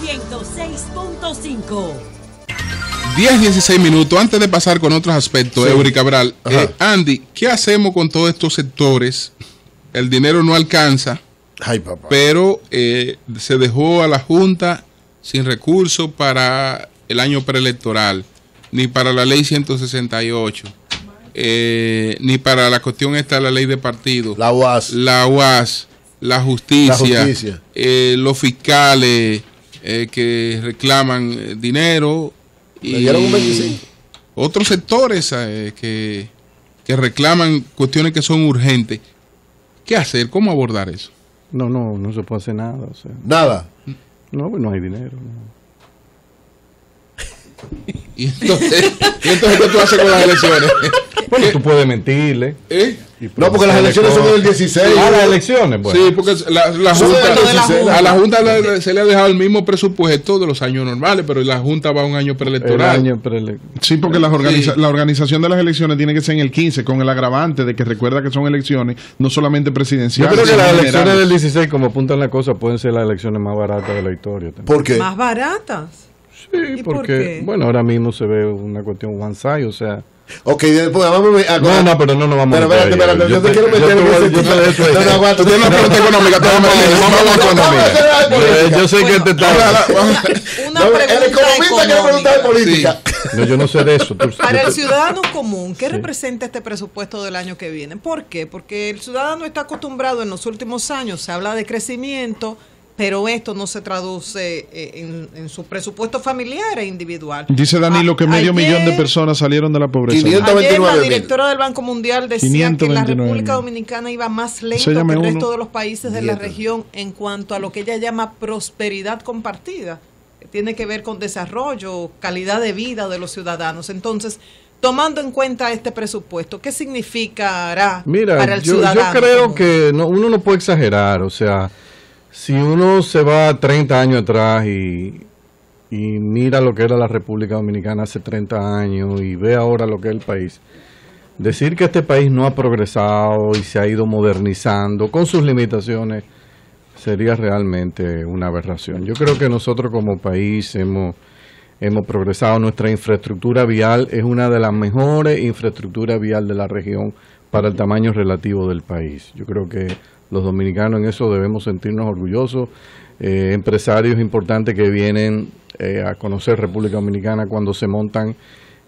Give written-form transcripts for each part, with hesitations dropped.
106.5. 10-16 minutos. Antes de pasar con otros aspectos, sí. Eury Cabral, Andy, ¿qué hacemos con todos estos sectores? El dinero no alcanza. Ay, papá. Pero se dejó a la Junta sin recursos para el año preelectoral, ni para la ley 168, ni para la cuestión esta de la ley de partidos. La UAS, la justicia. Los fiscales que reclaman dinero. Y otros sectores que reclaman cuestiones que son urgentes. ¿Qué hacer? ¿Cómo abordar eso? No se puede hacer nada. O sea. ¿Nada? No, pues no hay dinero. No. ¿Y entonces qué tú haces con las elecciones? Bueno, tú puedes mentirle. No, porque las elecciones son del 16. Las elecciones, bueno. Sí, porque a la Junta se le ha dejado el mismo presupuesto de los años normales, pero la Junta va a un año preelectoral. Sí, porque la organización de las elecciones tiene que ser en el 15, con el agravante de que recuerda que son elecciones, no solamente presidenciales. Yo creo que las elecciones del 16, como apuntan la cosa, pueden ser las elecciones más baratas de la historia también. ¿Por qué? ¿Más baratas? Sí, porque, bueno, ahora mismo se ve una cuestión one side, o sea... Ok, después vamos a... No, pero no nos vamos a meter. Espérate, yo te quiero meter en ese... No, aguanta, tú tienes una pregunta económica, yo sé que te está... El economista quiere preguntar de política. No, yo no sé de eso. Para el ciudadano común, ¿qué representa este presupuesto del año que viene? ¿Por qué? Porque el ciudadano está acostumbrado en los últimos años, se habla de crecimiento, pero esto no se traduce en su presupuesto familiar e individual. Dice Danilo que medio millón de personas salieron de la pobreza. Ayer la directora del Banco Mundial decía que la República Dominicana iba más lento que el resto de los países de la región en cuanto a lo que ella llama prosperidad compartida, que tiene que ver con desarrollo, calidad de vida de los ciudadanos. Entonces, tomando en cuenta este presupuesto, ¿qué significará para el ciudadano? Yo creo que uno no puede exagerar, o sea... Si uno se va 30 años atrás y mira lo que era la República Dominicana hace 30 años y ve ahora lo que es el país, decir que este país no ha progresado y se ha ido modernizando con sus limitaciones sería realmente una aberración. Yo creo que nosotros como país hemos progresado. Nuestra infraestructura vial es una de las mejores infraestructuras vial de la región para el tamaño relativo del país. Yo creo que los dominicanos en eso debemos sentirnos orgullosos. Empresarios importantes que vienen a conocer República Dominicana cuando se montan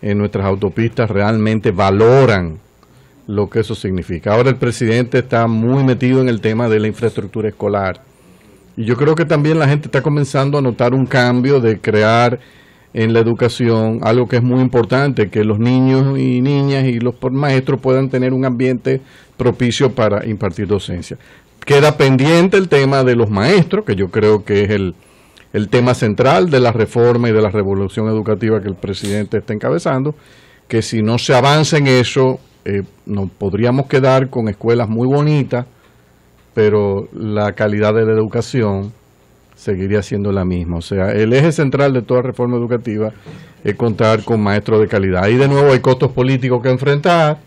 en nuestras autopistas realmente valoran lo que eso significa. Ahora el presidente está muy metido en el tema de la infraestructura escolar. Y yo creo que también la gente está comenzando a notar un cambio de crear en la educación algo que es muy importante, que los niños y niñas y los maestros puedan tener un ambiente propicio para impartir docencia. Queda pendiente el tema de los maestros, que yo creo que es el tema central de la reforma y de la revolución educativa que el presidente está encabezando, que si no se avanza en eso, nos podríamos quedar con escuelas muy bonitas, pero la calidad de la educación seguiría siendo la misma. O sea, el eje central de toda reforma educativa es contar con maestros de calidad. Ahí de nuevo hay costos políticos que enfrentar,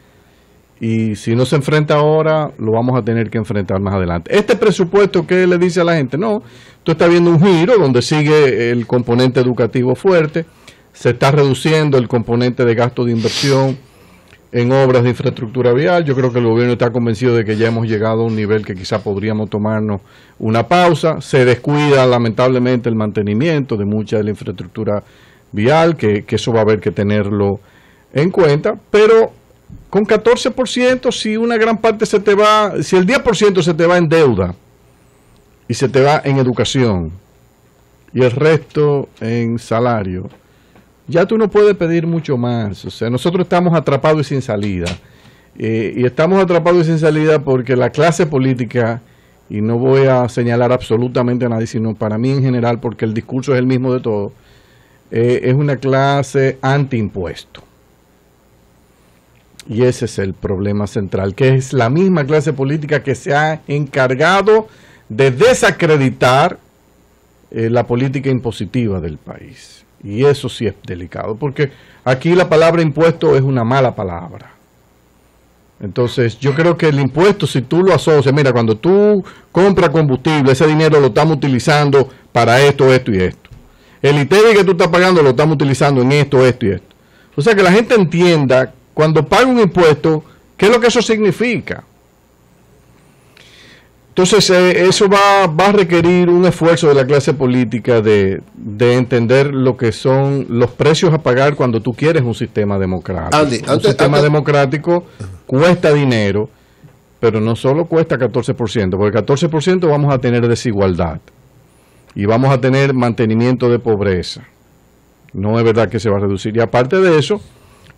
y si no se enfrenta ahora, lo vamos a tener que enfrentar más adelante. Este presupuesto, ¿qué le dice a la gente? No, tú estás viendo un giro donde sigue el componente educativo fuerte, se está reduciendo el componente de gasto de inversión en obras de infraestructura vial. Yo creo que el gobierno está convencido de que ya hemos llegado a un nivel que quizá podríamos tomarnos una pausa. Se descuida lamentablemente el mantenimiento de mucha de la infraestructura vial, que eso va a haber que tenerlo en cuenta, pero con 14%, si una gran parte se te va, si el 10% se te va en deuda y se te va en educación y el resto en salario, ya tú no puedes pedir mucho más. O sea, nosotros estamos atrapados y sin salida. Y estamos atrapados y sin salida porque la clase política, y no voy a señalar absolutamente a nadie, sino para mí en general, porque el discurso es el mismo de todos, es una clase antiimpuesto. Y ese es el problema central, que es la misma clase política que se ha encargado de desacreditar la política impositiva del país. Y eso sí es delicado, porque aquí la palabra impuesto es una mala palabra. Entonces, yo creo que el impuesto, si tú lo asocias, mira, cuando tú compras combustible, ese dinero lo estamos utilizando para esto, esto y esto. el ITEVI que tú estás pagando lo estamos utilizando en esto, esto y esto. O sea, que la gente entienda, cuando paga un impuesto, qué es lo que eso significa. Entonces, eso va a requerir un esfuerzo de la clase política de entender lo que son los precios a pagar cuando tú quieres un sistema democrático. Un sistema democrático cuesta dinero, pero no solo cuesta 14%, porque el 14% vamos a tener desigualdad y vamos a tener mantenimiento de pobreza. No es verdad que se va a reducir. Y aparte de eso,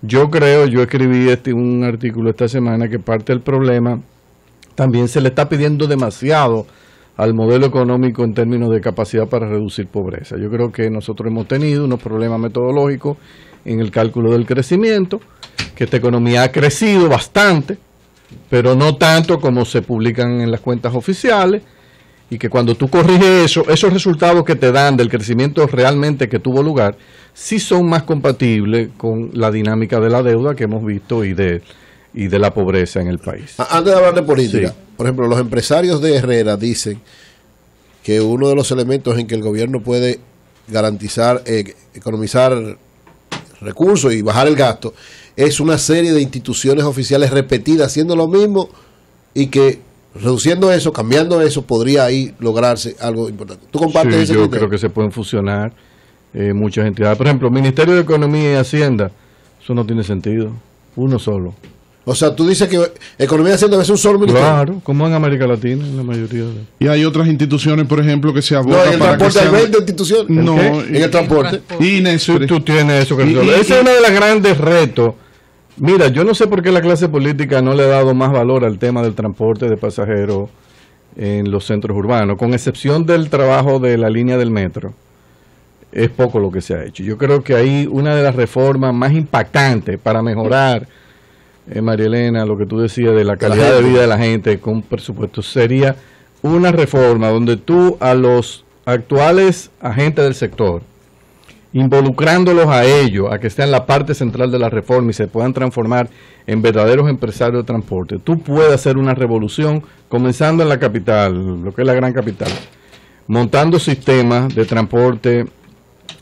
yo escribí un artículo esta semana que parte del problema también se le está pidiendo demasiado al modelo económico en términos de capacidad para reducir pobreza. Yo creo que nosotros hemos tenido unos problemas metodológicos en el cálculo del crecimiento, que esta economía ha crecido bastante, pero no tanto como se publican en las cuentas oficiales, y que cuando tú corriges eso, esos resultados que te dan del crecimiento realmente que tuvo lugar, sí son más compatibles con la dinámica de la deuda que hemos visto y de la pobreza en el país. Antes de hablar de política, sí. Por ejemplo, los empresarios de Herrera dicen que uno de los elementos en que el gobierno puede garantizar, economizar recursos y bajar el gasto, es una serie de instituciones oficiales repetidas haciendo lo mismo, y que reduciendo eso, cambiando eso, podría ahí lograrse algo importante. ¿Tú compartes ese criterio? Yo creo que se pueden fusionar muchas entidades. Por ejemplo, Ministerio de Economía y Hacienda, eso no tiene sentido. Uno solo. O sea, tú dices que Economía y Hacienda es un solo ministerio. Claro, como en América Latina, en la mayoría de... Y hay otras instituciones, por ejemplo, que se abocan en el para transporte que hay 20 instituciones. No, en el transporte. Tú tienes eso que resolver. Ese es uno de los grandes retos. Mira, yo no sé por qué la clase política no le ha dado más valor al tema del transporte de pasajeros en los centros urbanos, con excepción del trabajo de la línea del metro. Es poco lo que se ha hecho. Yo creo que ahí una de las reformas más impactantes para mejorar, María Elena, lo que tú decías de la calidad de vida de la gente con presupuesto, sería una reforma donde tú a los actuales agentes del sector, involucrándolos a ellos, a que estén en la parte central de la reforma y se puedan transformar en verdaderos empresarios de transporte, tú puedes hacer una revolución comenzando en la capital, lo que es la gran capital, montando sistemas de transporte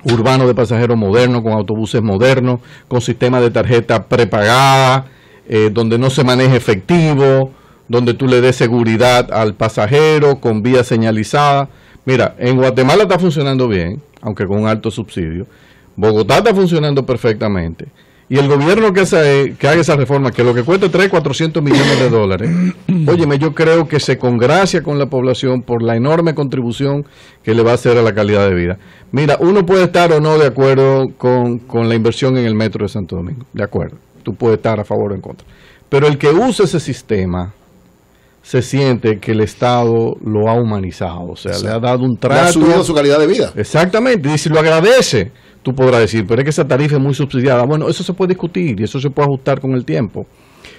urbano de pasajeros modernos, con autobuses modernos, con sistemas de tarjeta prepagada, donde no se maneje efectivo, donde tú le des seguridad al pasajero, con vía señalizada. Mira, en Guatemala está funcionando bien, aunque con un alto subsidio. Bogotá está funcionando perfectamente. Y el gobierno que haga esa reforma, que lo que cuesta $300-400 millones de dólares, óyeme, yo creo que se congracia con la población por la enorme contribución que le va a hacer a la calidad de vida. Mira, uno puede estar o no de acuerdo con la inversión en el metro de Santo Domingo, de acuerdo. Tú puedes estar a favor o en contra. Pero el que use ese sistema se siente que el Estado lo ha humanizado, o sea, le ha dado un trato. Le ha subido su calidad de vida. Exactamente, y si lo agradece, tú podrás decir, pero es que esa tarifa es muy subsidiada. Bueno, eso se puede discutir y eso se puede ajustar con el tiempo.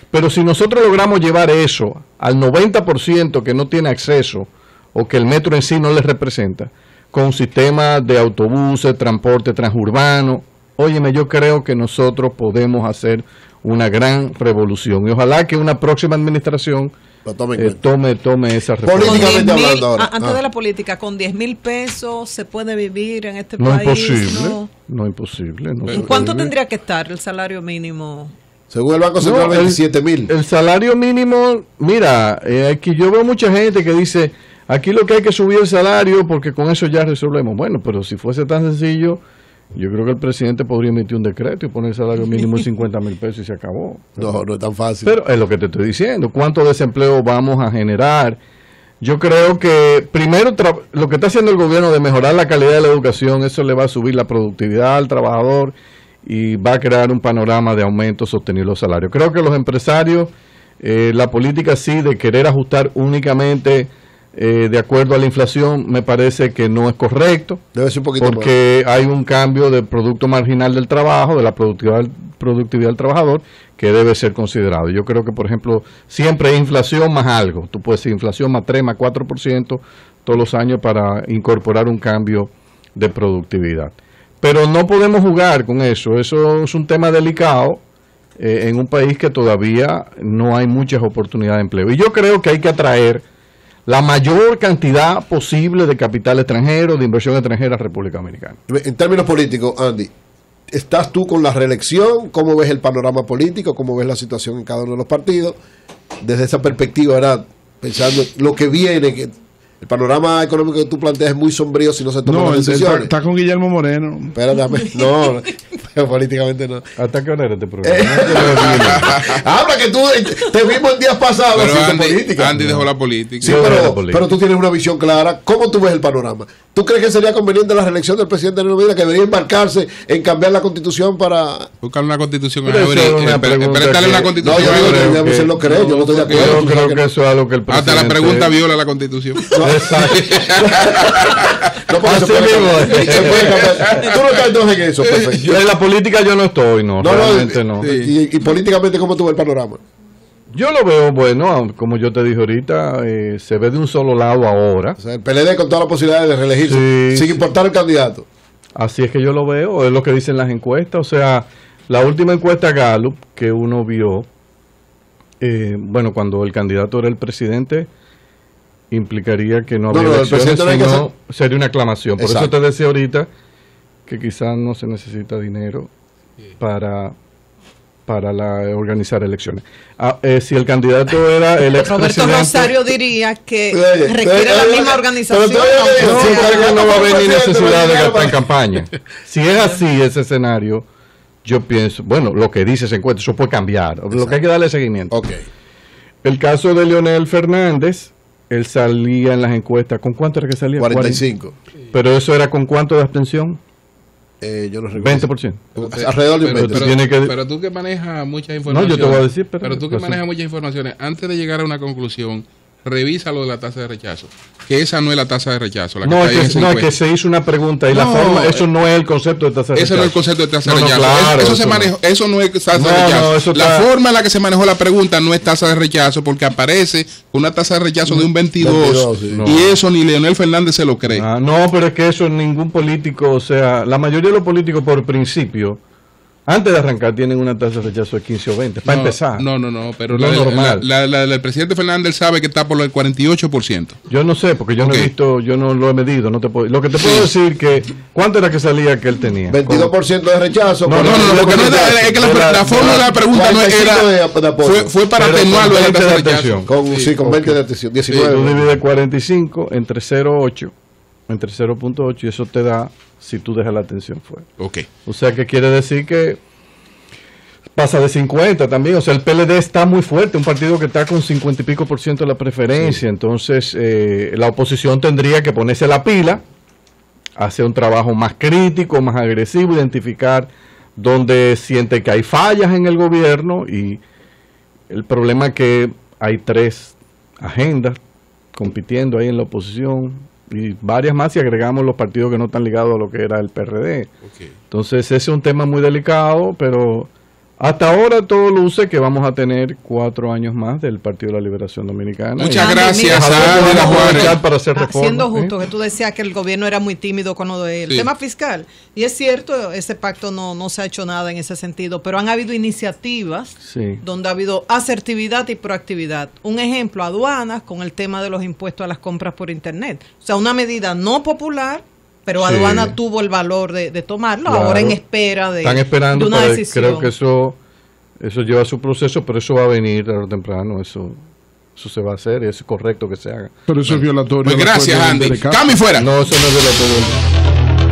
Pero si nosotros logramos llevar eso al 90% que no tiene acceso o que el metro en sí no les representa, con un sistema de autobuses, transporte transurbano, óyeme, yo creo que nosotros podemos hacer una gran revolución. Y ojalá que una próxima administración tome esa reforma. Políticamente hablando ahora. Antes de la política, con 10,000 pesos se puede vivir en este no país. No es imposible. ¿En cuánto tendría que estar el salario mínimo? Según el Banco Central, 27,000. El salario mínimo, mira, aquí yo veo mucha gente que dice, aquí lo que hay que subir el salario porque con eso ya resolvemos. Bueno, pero si fuese tan sencillo, yo creo que el presidente podría emitir un decreto y poner el salario mínimo en 50,000 pesos y se acabó. No es tan fácil. Pero es lo que te estoy diciendo. ¿Cuánto desempleo vamos a generar? Yo creo que primero lo que está haciendo el gobierno de mejorar la calidad de la educación, eso le va a subir la productividad al trabajador y va a crear un panorama de aumento sostenible de los salarios. Creo que los empresarios, la política sí de querer ajustar únicamente de acuerdo a la inflación, me parece que no es correcto. Debe ser un poquito porque más. Hay un cambio del producto marginal del trabajo, de la productividad del trabajador, que debe ser considerado. Yo creo que, por ejemplo, siempre hay inflación más algo. Tú puedes decir inflación más 3, más 4% todos los años para incorporar un cambio de productividad. Pero no podemos jugar con eso. Eso es un tema delicado en un país que todavía no hay muchas oportunidades de empleo. Y yo creo que hay que atraer la mayor cantidad posible de capital extranjero, de inversión extranjera a República Dominicana. En términos políticos, Andy, ¿estás tú con la reelección? ¿Cómo ves el panorama político? ¿Cómo ves la situación en cada uno de los partidos? Desde esa perspectiva, ¿verdad? Pensando lo que viene, que el panorama económico que tú planteas es muy sombrío si no se toman las decisiones. Está con Guillermo Moreno. Espérate, no, políticamente no. ¿Hasta qué hora era este programa? Habla que tú te vimos el día pasado haciendo política. Andy dejó la política. Sí, pero tú tienes una visión clara. ¿Cómo tú ves el panorama? ¿Tú crees que sería conveniente la reelección del presidente Danilo Medina, que debería embarcarse en cambiar la constitución para buscar una constitución? Pero una constitución. No, yo lo creo, yo no estoy de acuerdo. Yo creo que eso es algo que el presidente... Hasta la pregunta viola la constitución. Exacto. No, porque se puede cambiar. Tú no estás entonces en eso, perfecto. En la política yo no estoy, no, realmente no. Y políticamente, ¿cómo tú ves el panorama? Yo lo veo bueno, como yo te dije ahorita, se ve de un solo lado ahora. O sea, el PLD con todas las posibilidades de reelegirse, sin importar el candidato. Así es que yo lo veo, es lo que dicen las encuestas. O sea, la última encuesta Gallup que uno vio, bueno, cuando el candidato era el presidente, implicaría que no había elecciones, sino sería una aclamación. Por eso te decía ahorita que quizás no se necesita dinero para organizar elecciones. Si el candidato era el expresidente... Roberto Rosario diría que requiere la misma organización. No va a haber ni necesidad de gastar en campaña. Si es así ese escenario, yo pienso, bueno, lo que dice ese encuentro, eso puede cambiar. Lo que hay que darle seguimiento. El caso de Leonel Fernández, él salía en las encuestas, ¿con cuánto era que salía? 45. Pero eso era con cuánto de abstención. Yo no recuerdo. 20%. Alrededor de un 20%. Pero tú que manejas muchas informaciones. No, yo te voy a decir. Pero tú que manejas muchas informaciones, antes de llegar a una conclusión, revisa lo de la tasa de rechazo. Que esa no es la tasa de rechazo. La que es que se hizo una pregunta y la forma, eso no es el concepto de tasa de rechazo. Ese no es el concepto de tasa de rechazo. Claro, eso se manejó, eso no es tasa de rechazo. La forma en la que se manejó la pregunta no es tasa de rechazo, porque aparece una tasa de rechazo de un 22 y eso ni Leonel Fernández se lo cree. No, pero es que eso ningún político, o sea, la mayoría de los políticos por principio, antes de arrancar, tienen una tasa de rechazo de 15 o 20, para empezar. No, pero el presidente Fernández sabe que está por el 48%. Yo no sé, porque yo no he visto, yo no lo he medido. No te puedo, lo que te puedo decir que, ¿cuánto era que salía que él tenía? 22% de rechazo. No, lo que no es que la forma de la pregunta no era, fue para atenuarlo de la tasa de rechazo. Con 20 de atención, 19. Tú divides 45 entre 0.8, entre 0.8 y eso te da, si tú dejas la atención fuera. O sea que quiere decir que pasa de 50 también. O sea, el PLD está muy fuerte, un partido que está con 50 y pico % de la preferencia. Entonces, la oposición tendría que ponerse la pila, hacer un trabajo más crítico, más agresivo, identificar dónde siente que hay fallas en el gobierno. Y el problema es que hay 3 agendas compitiendo ahí en la oposición y varias más si agregamos los partidos que no están ligados a lo que era el PRD. Entonces ese es un tema muy delicado, pero hasta ahora todo luce que vamos a tener 4 años más del Partido de la Liberación Dominicana. Muchas gracias para hacer reformas. Siendo justo que tú decías que el gobierno era muy tímido con lo del tema fiscal, y es cierto, ese pacto no se ha hecho nada en ese sentido, pero han habido iniciativas donde ha habido asertividad y proactividad. Un ejemplo, aduanas con el tema de los impuestos a las compras por internet. O sea, una medida no popular, pero aduana tuvo el valor de tomarlo, ahora en espera de, están esperando, de una decisión. Creo que eso lleva su proceso, pero eso va a venir tarde o temprano, eso se va a hacer y es correcto que se haga. Pero eso es violatorio. Pues gracias, Andy. Cambio fuera. No, eso no es violatorio.